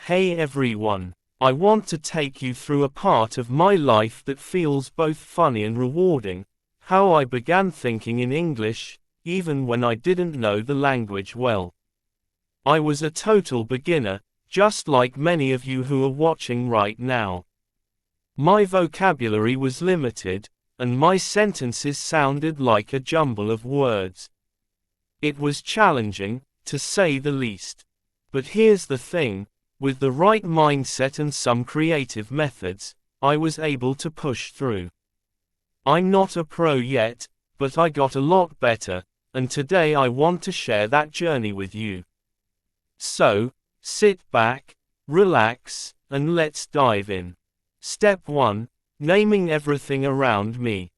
Hey everyone. I want to take you through a part of my life that feels both funny and rewarding, how I began thinking in English, even when I didn't know the language well. I was a total beginner, just like many of you who are watching right now. My vocabulary was limited, and my sentences sounded like a jumble of words. It was challenging, to say the least. But here's the thing, with the right mindset and some creative methods, I was able to push through. I'm not a pro yet, but I got a lot better, and today I want to share that journey with you. So, sit back, relax, and let's dive in. Step 1. Naming everything around me.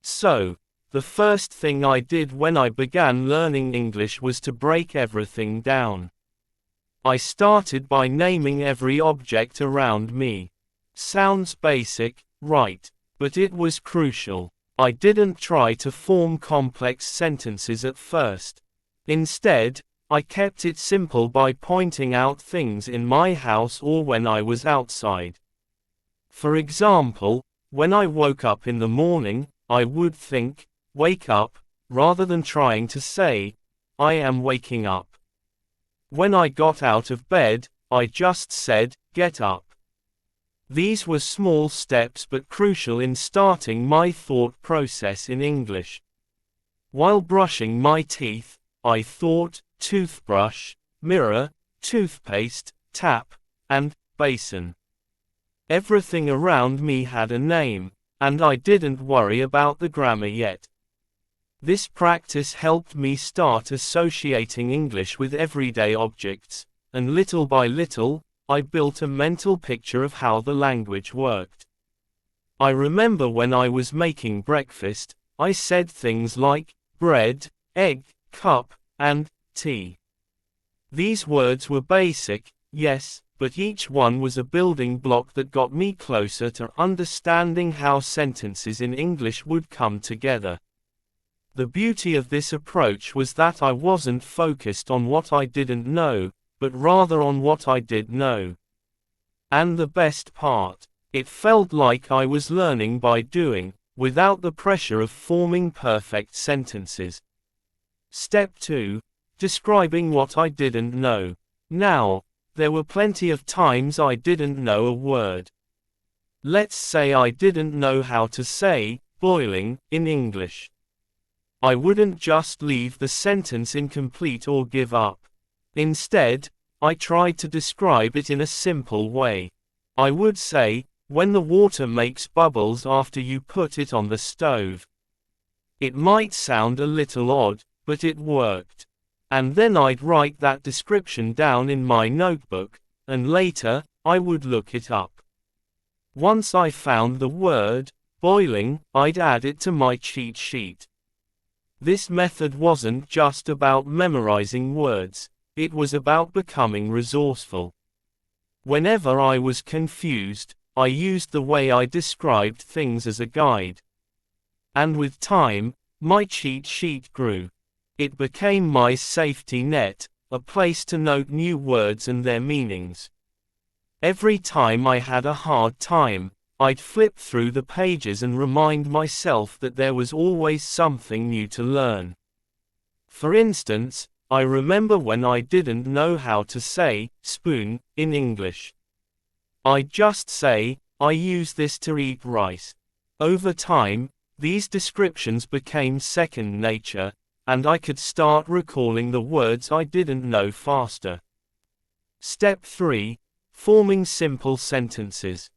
So, the first thing I did when I began learning English was to break everything down. I started by naming every object around me. Sounds basic, right? But it was crucial. I didn't try to form complex sentences at first. Instead, I kept it simple by pointing out things in my house or when I was outside. For example, when I woke up in the morning, I would think, wake up, rather than trying to say, I am waking up. When I got out of bed, I just said, get up. These were small steps but crucial in starting my thought process in English. While brushing my teeth, I thought, toothbrush, mirror, toothpaste, tap, and basin. Everything around me had a name, and I didn't worry about the grammar yet. This practice helped me start associating English with everyday objects, and little by little, I built a mental picture of how the language worked. I remember when I was making breakfast, I said things like bread, egg, cup, and tea. These words were basic, yes, but each one was a building block that got me closer to understanding how sentences in English would come together. The beauty of this approach was that I wasn't focused on what I didn't know, but rather on what I did know. And the best part, it felt like I was learning by doing, without the pressure of forming perfect sentences. Step 2. Describing what I didn't know. Now, there were plenty of times I didn't know a word. Let's say I didn't know how to say, boiling, in English. I wouldn't just leave the sentence incomplete or give up. Instead, I tried to describe it in a simple way. I would say, when the water makes bubbles after you put it on the stove. It might sound a little odd, but it worked. And then I'd write that description down in my notebook, and later, I would look it up. Once I found the word, boiling, I'd add it to my cheat sheet. This method wasn't just about memorizing words, it was about becoming resourceful. Whenever I was confused, I used the way I described things as a guide. And with time, my cheat sheet grew. It became my safety net, a place to note new words and their meanings. Every time I had a hard time, I'd flip through the pages and remind myself that there was always something new to learn. For instance, I remember when I didn't know how to say spoon in English. I'd just say, I use this to eat rice. Over time, these descriptions became second nature, and I could start recalling the words I didn't know faster. Step 3. Forming simple sentences.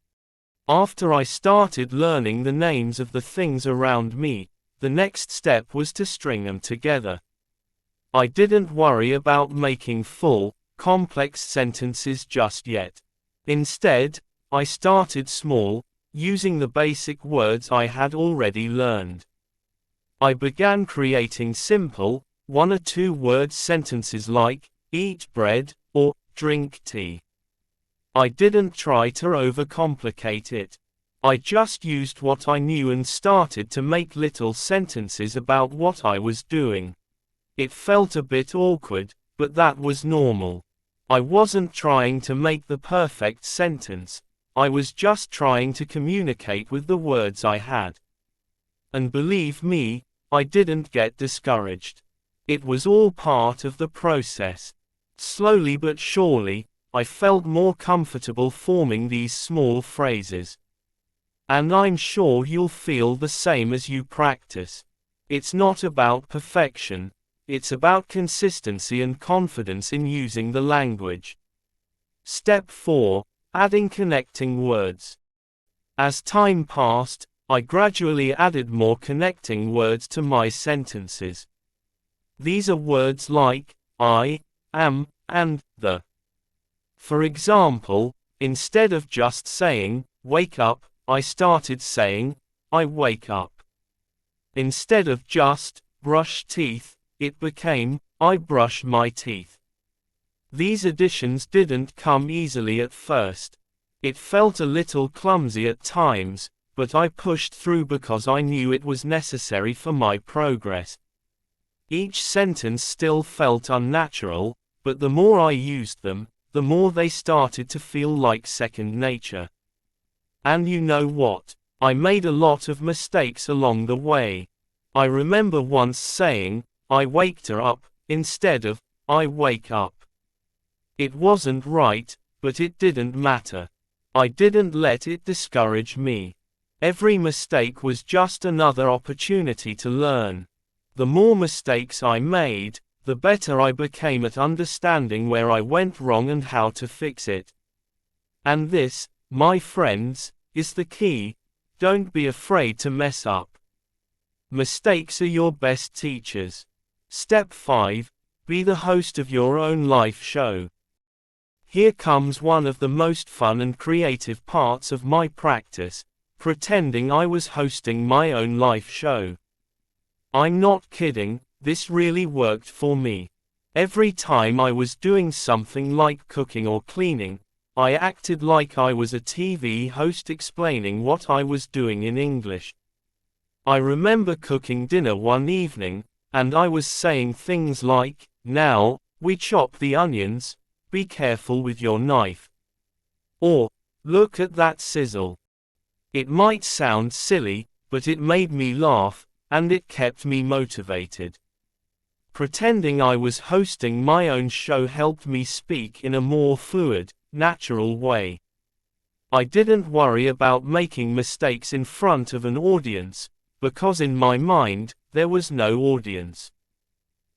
After I started learning the names of the things around me, the next step was to string them together. I didn't worry about making full, complex sentences just yet. Instead, I started small, using the basic words I had already learned. I began creating simple, 1 or 2 word sentences like, eat bread, or drink tea. I didn't try to overcomplicate it. I just used what I knew and started to make little sentences about what I was doing. It felt a bit awkward, but that was normal. I wasn't trying to make the perfect sentence, I was just trying to communicate with the words I had. And believe me, I didn't get discouraged. It was all part of the process. Slowly but surely, I felt more comfortable forming these small phrases. And I'm sure you'll feel the same as you practice. It's not about perfection, it's about consistency and confidence in using the language. Step 4. Adding connecting words. As time passed, I gradually added more connecting words to my sentences. These are words like I, am, and the. For example, instead of just saying, wake up, I started saying, I wake up. Instead of just, brush teeth, it became, I brush my teeth. These additions didn't come easily at first. It felt a little clumsy at times, but I pushed through because I knew it was necessary for my progress. Each sentence still felt unnatural, but the more I used them, the more they started to feel like second nature. And you know what? I made a lot of mistakes along the way. I remember once saying, I waked her up, instead of, I wake up. It wasn't right, but it didn't matter. I didn't let it discourage me. Every mistake was just another opportunity to learn. The more mistakes I made, the better I became at understanding where I went wrong and how to fix it. And this, my friends, is the key. Don't be afraid to mess up. Mistakes are your best teachers. Step 5. Be the host of your own life show. Here comes one of the most fun and creative parts of my practice, pretending I was hosting my own life show. I'm not kidding, this really worked for me. Every time I was doing something like cooking or cleaning, I acted like I was a TV host explaining what I was doing in English. I remember cooking dinner one evening, and I was saying things like, now, we chop the onions, be careful with your knife. Or, look at that sizzle. It might sound silly, but it made me laugh, and it kept me motivated. Pretending I was hosting my own show helped me speak in a more fluid, natural way. I didn't worry about making mistakes in front of an audience, because in my mind, there was no audience.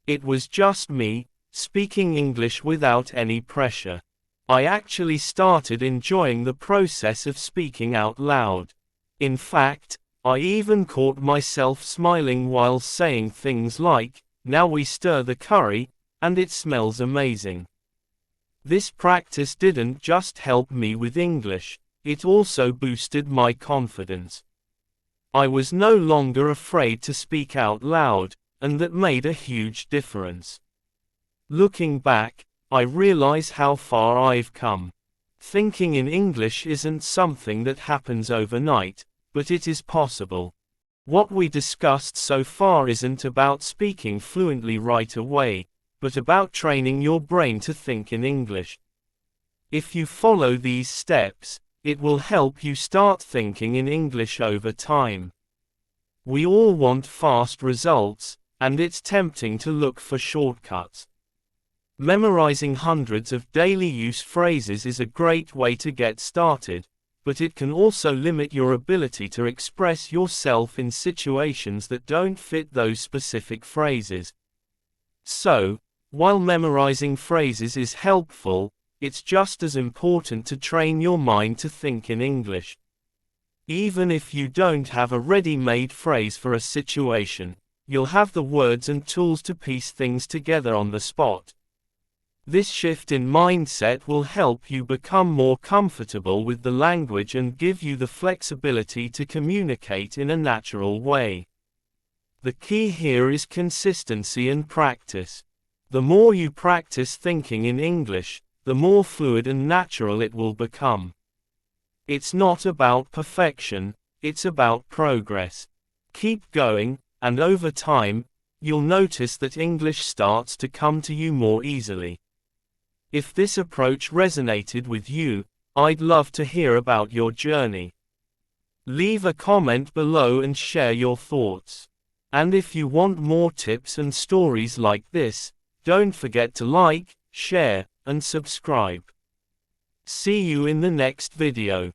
It was just me, speaking English without any pressure. I actually started enjoying the process of speaking out loud. In fact, I even caught myself smiling while saying things like, now we stir the curry, and it smells amazing. This practice didn't just help me with English, it also boosted my confidence. I was no longer afraid to speak out loud, and that made a huge difference. Looking back, I realize how far I've come. Thinking in English isn't something that happens overnight, but it is possible. What we discussed so far isn't about speaking fluently right away, but about training your brain to think in English. If you follow these steps, it will help you start thinking in English over time. We all want fast results, and it's tempting to look for shortcuts. Memorizing hundreds of daily use phrases is a great way to get started, but it can also limit your ability to express yourself in situations that don't fit those specific phrases. So, while memorizing phrases is helpful, it's just as important to train your mind to think in English. Even if you don't have a ready-made phrase for a situation, you'll have the words and tools to piece things together on the spot. This shift in mindset will help you become more comfortable with the language and give you the flexibility to communicate in a natural way. The key here is consistency and practice. The more you practice thinking in English, the more fluid and natural it will become. It's not about perfection, it's about progress. Keep going, and over time, you'll notice that English starts to come to you more easily. If this approach resonated with you, I'd love to hear about your journey. Leave a comment below and share your thoughts. And if you want more tips and stories like this, don't forget to like, share, and subscribe. See you in the next video.